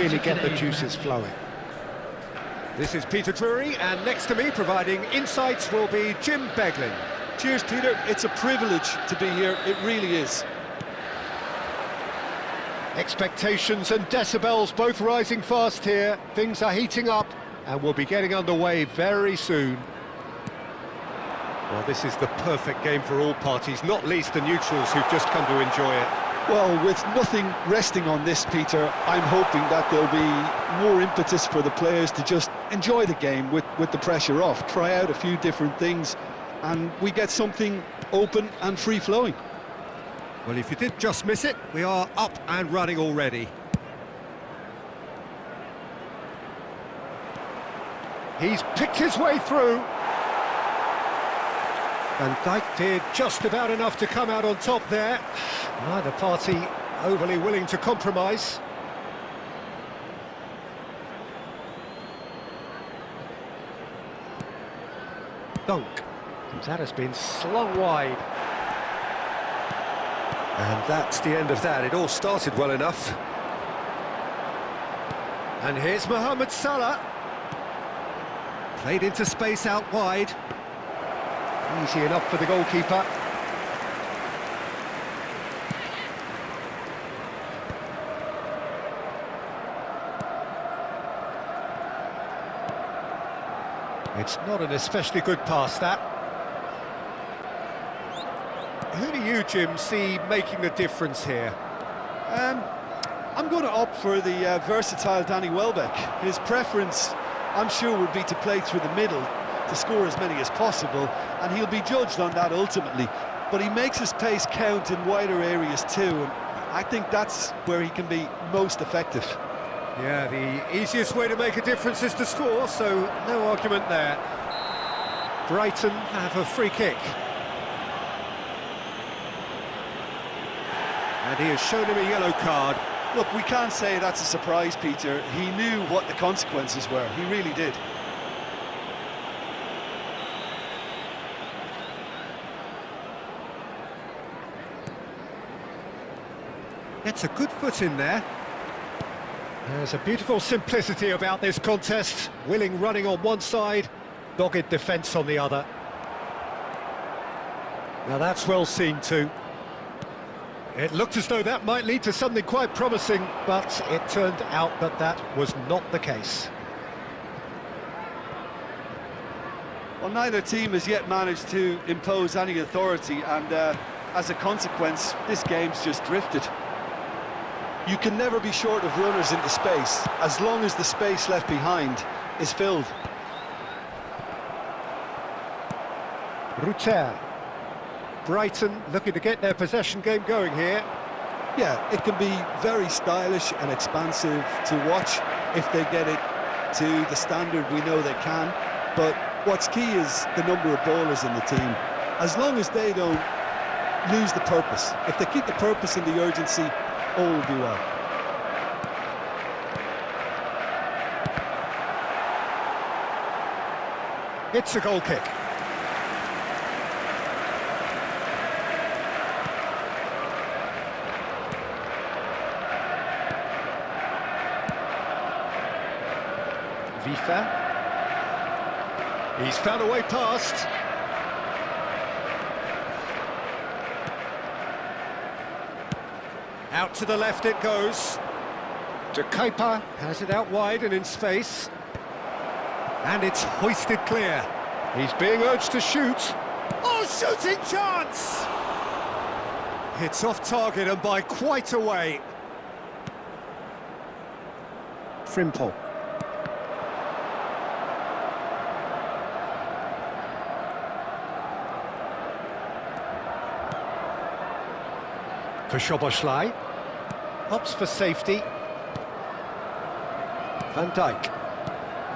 really get the juices flowing. This is Peter Drury, and next to me, providing insights, will be Jim Beglin. Cheers, Peter. It's a privilege to be here. It really is. Expectations and decibels both rising fast here. Things are heating up, and we'll be getting underway very soon. Well, this is the perfect game for all parties, not least the neutrals who've just come to enjoy it. Well, with nothing resting on this, Peter, I'm hoping that there'll be more impetus for the players to just enjoy the game with the pressure off, try out a few different things, and we get something open and free-flowing. Well, if you did just miss it, we are up and running already. He's picked his way through. Van Dijk did just about enough to come out on top there. Neither party overly willing to compromise. Dunk. That has been slung wide. And that's the end of that. It all started well enough. And here's Mohamed Salah. Played into space out wide. Easy enough for the goalkeeper. It's not an especially good pass, that. Who do you, Jim, see making the difference here? I'm going to opt for the versatile Danny Welbeck. His preference, I'm sure, would be to play through the middle to score as many as possible, and he'll be judged on that ultimately. But he makes his pace count in wider areas too, and I think that's where he can be most effective. Yeah, the easiest way to make a difference is to score, so no argument there. Brighton have a free kick. And he has shown him a yellow card. Look, we can't say that's a surprise, Peter. He knew what the consequences were, he really did. Gets a good foot in there. There's a beautiful simplicity about this contest. Willing running on one side, dogged defence on the other. Now that's well seen too. It looked as though that might lead to something quite promising, but it turned out that that was not the case. Well, neither team has yet managed to impose any authority, and as a consequence, this game's just drifted. You can never be short of runners into space, as long as the space left behind is filled. Rutter. Brighton looking to get their possession game going here. Yeah, it can be very stylish and expansive to watch if they get it to the standard we know they can. But what's key is the number of ballers in the team. As long as they don't lose the purpose, if they keep the purpose and the urgency, all will be well. It's a goal kick. Vifa. He's found a way past. Out to the left it goes. De Kuiper has it out wide and in space. And it's hoisted clear. He's being urged to shoot. Oh, shooting chance! It's off target and by quite a way. Frimpong. For Szoboszlai. Opts for safety. Van Dijk.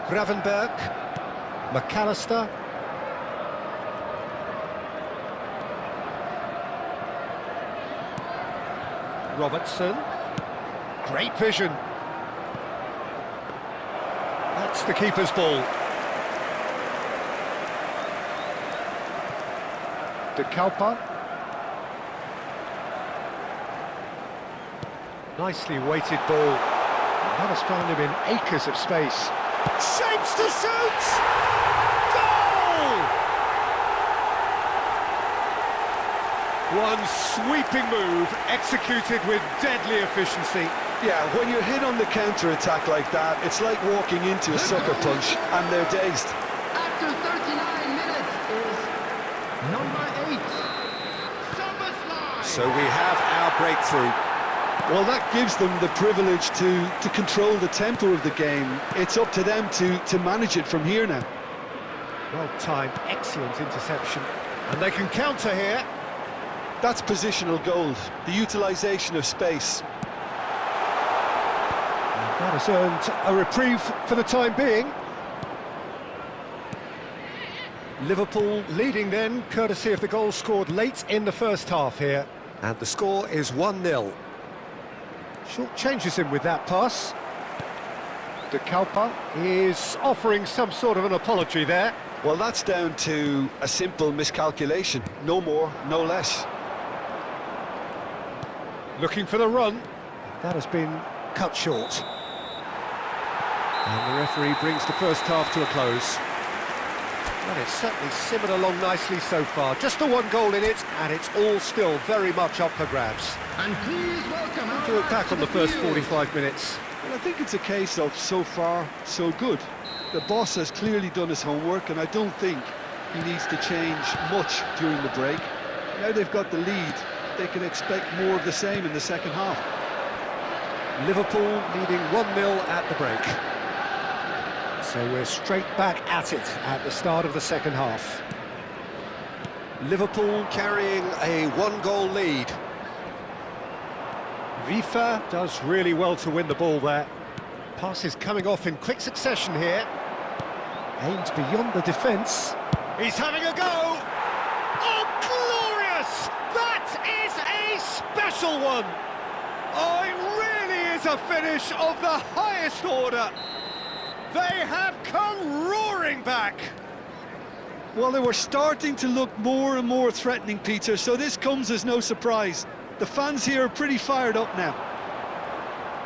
Gravenberg. McAllister. Robertson. Great vision. That's the keeper's ball. De Kuiper. Nicely weighted ball. That has found him in acres of space. Shapes to shoot! Goal! One sweeping move, executed with deadly efficiency. Yeah, when you're hit on the counter-attack like that, it's like walking into a sucker punch, and they're dazed. After 39 minutes is number 8, Szoboszlai. So we have our breakthrough. Well, that gives them the privilege to control the tempo of the game. It's up to them to manage it from here now. Well-timed, excellent interception. And they can counter here. That's positional gold, the utilisation of space. That has earned a reprieve for the time being. Liverpool leading then, courtesy of the goal scored late in the first half here. And the score is 1-0. Short changes him with that pass. De Kalpa is offering some sort of an apology there. Well, that's down to a simple miscalculation. No more, no less. Looking for the run. That has been cut short. And the referee brings the first half to a close. Well, it's certainly simmered along nicely so far. Just the one goal in it, and it's all still very much up for grabs. And please welcome our To look back on the first field. 45 minutes. Well, I think it's a case of so far, so good. The boss has clearly done his homework, and I don't think he needs to change much during the break. Now they've got the lead, they can expect more of the same in the second half. Liverpool leading 1-0 at the break. So we're straight back at it at the start of the second half. Liverpool carrying a one-goal lead. Vifa does really well to win the ball there. Passes coming off in quick succession here. Aims beyond the defence. He's having a go! Oh, glorious! That is a special one! Oh, it really is a finish of the highest order. They have come roaring back. Well, they were starting to look more and more threatening, Peter, so this comes as no surprise. The fans here are pretty fired up now.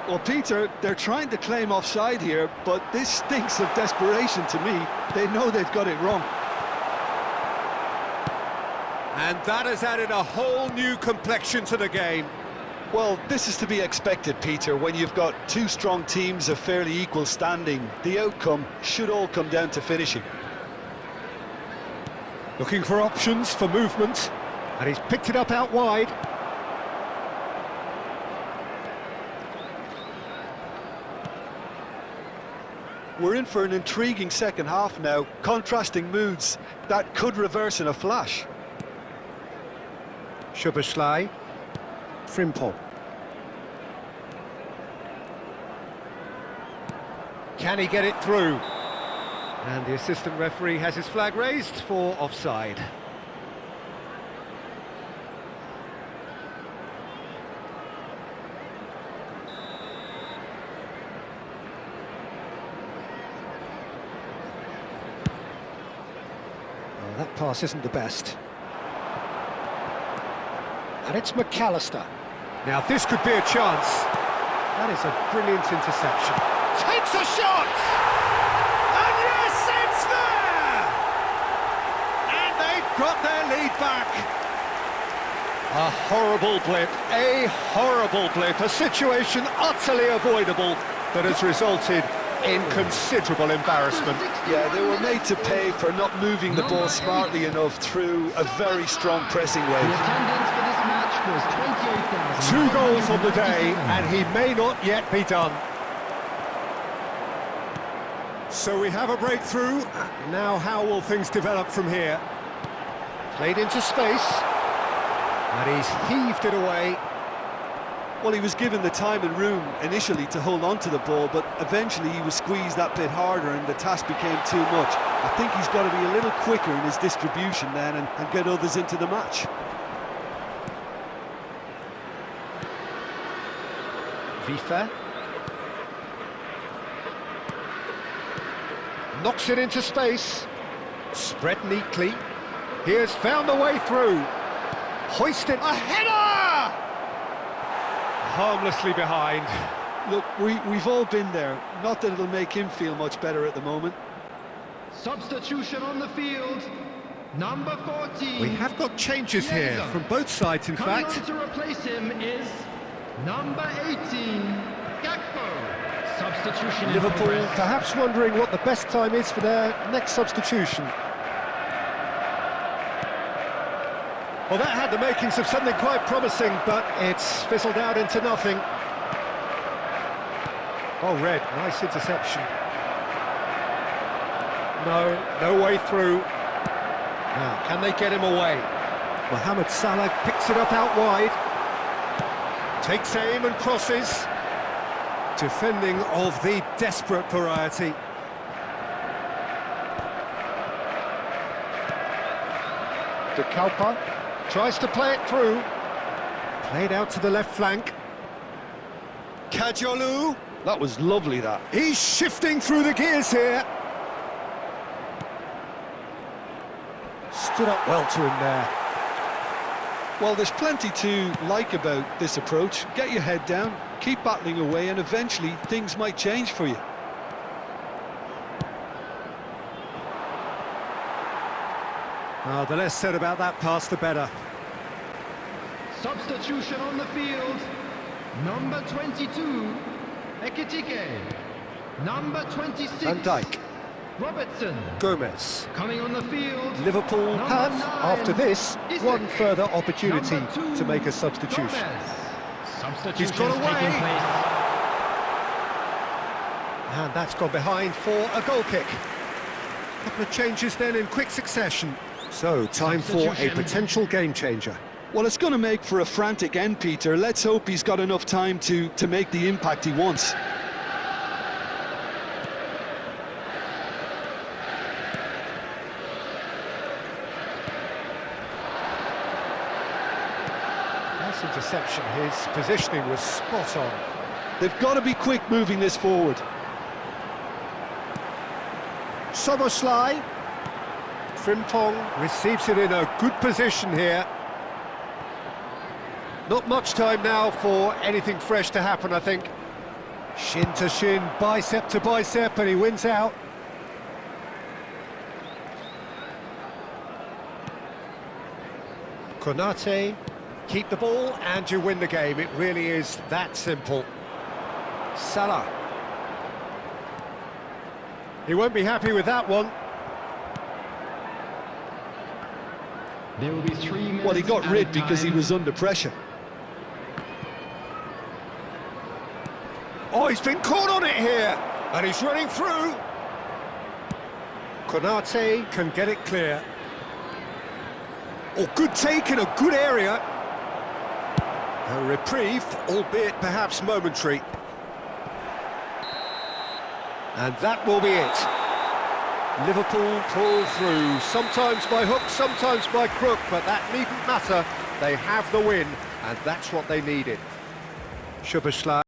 Well, Peter, they're trying to claim offside here, but this stinks of desperation to me. They know they've got it wrong. And that has added a whole new complexion to the game. Well, this is to be expected, Peter, when you've got two strong teams of fairly equal standing. The outcome should all come down to finishing. Looking for options for movement, and he's picked it up out wide. We're in for an intriguing second half now, contrasting moods that could reverse in a flash. Szoboszlai. Frimpong. Can he get it through? And the assistant referee has his flag raised for offside. Well, that pass isn't the best. And it's McAllister. Now this could be a chance. That is a brilliant interception. Takes a shot! And yes, it's there! And they've got their lead back. A horrible blip, a situation utterly avoidable that has resulted in considerable embarrassment. Yeah, they were made to pay for not moving the ball smartly enough through a very strong pressing The wave. attendance for this match was 28,000. 2 goals on the day, and he may not yet be done. So we have a breakthrough. Now how will things develop from here? Played into space, and he's heaved it away. Well, he was given the time and room initially to hold on to the ball, but eventually he was squeezed that bit harder and the task became too much. I think he's got to be a little quicker in his distribution then and get others into the match. Vifa. Knocks it into space. Spread neatly. He has found the way through. Hoisted. A header! Harmlessly behind. Look, we've all been there. Not that it'll make him feel much better at the moment. Substitution on the field. Number 14. We have got changes here from both sides, in Coming fact. on to replace him is number 18, Gakpo. Substitution in Liverpool progress. perhaps wondering what the best time is for their next substitution. Well, that had the makings of something quite promising, but it's fizzled out into nothing. Oh, Red, nice interception. No way through. Now, can they get him away? Mohamed Salah picks it up out wide. Takes aim and crosses. Defending of the desperate variety. De Kalpa tries to play it through. Played out to the left flank. Kajolu. That was lovely, that. He's shifting through the gears here. Stood up well to him there. Well, there's plenty to like about this approach. Get your head down, keep battling away, and eventually things might change for you. Oh, the less said about that pass, the better. Substitution on the field. Number 22, Ekitike. Number 26, Van Dijk. Robertson. Gomez. Coming on the field. Liverpool Number have, 9, after this, one Isak. further opportunity Number 2, to make a substitution. Gomez. Substitution He's got away. taking place. And that's gone behind for a goal kick. Couple of changes then in quick succession. So, time for a Substitution. potential game changer. Well, it's going to make for a frantic end, Peter. Let's hope he's got enough time to make the impact he wants. Nice interception. His positioning was spot on. They've got to be quick moving this forward. Soboslai. Frimpong receives it in a good position here. Not much time now for anything fresh to happen, I think. Shin to shin, bicep to bicep, and he wins out. Konate, keep the ball and you win the game. It really is that simple. Salah. He won't be happy with that one. There will be 3 minutes. Well, he got added rid because he time. was under pressure. Oh, he's been caught on it here, and he's running through. Konate can get it clear. Oh, good take in a good area. A reprieve, albeit perhaps momentary. And that will be it. Liverpool pull through, sometimes by hook, sometimes by crook, but that needn't matter. They have the win, and that's what they needed. Szoboszlai.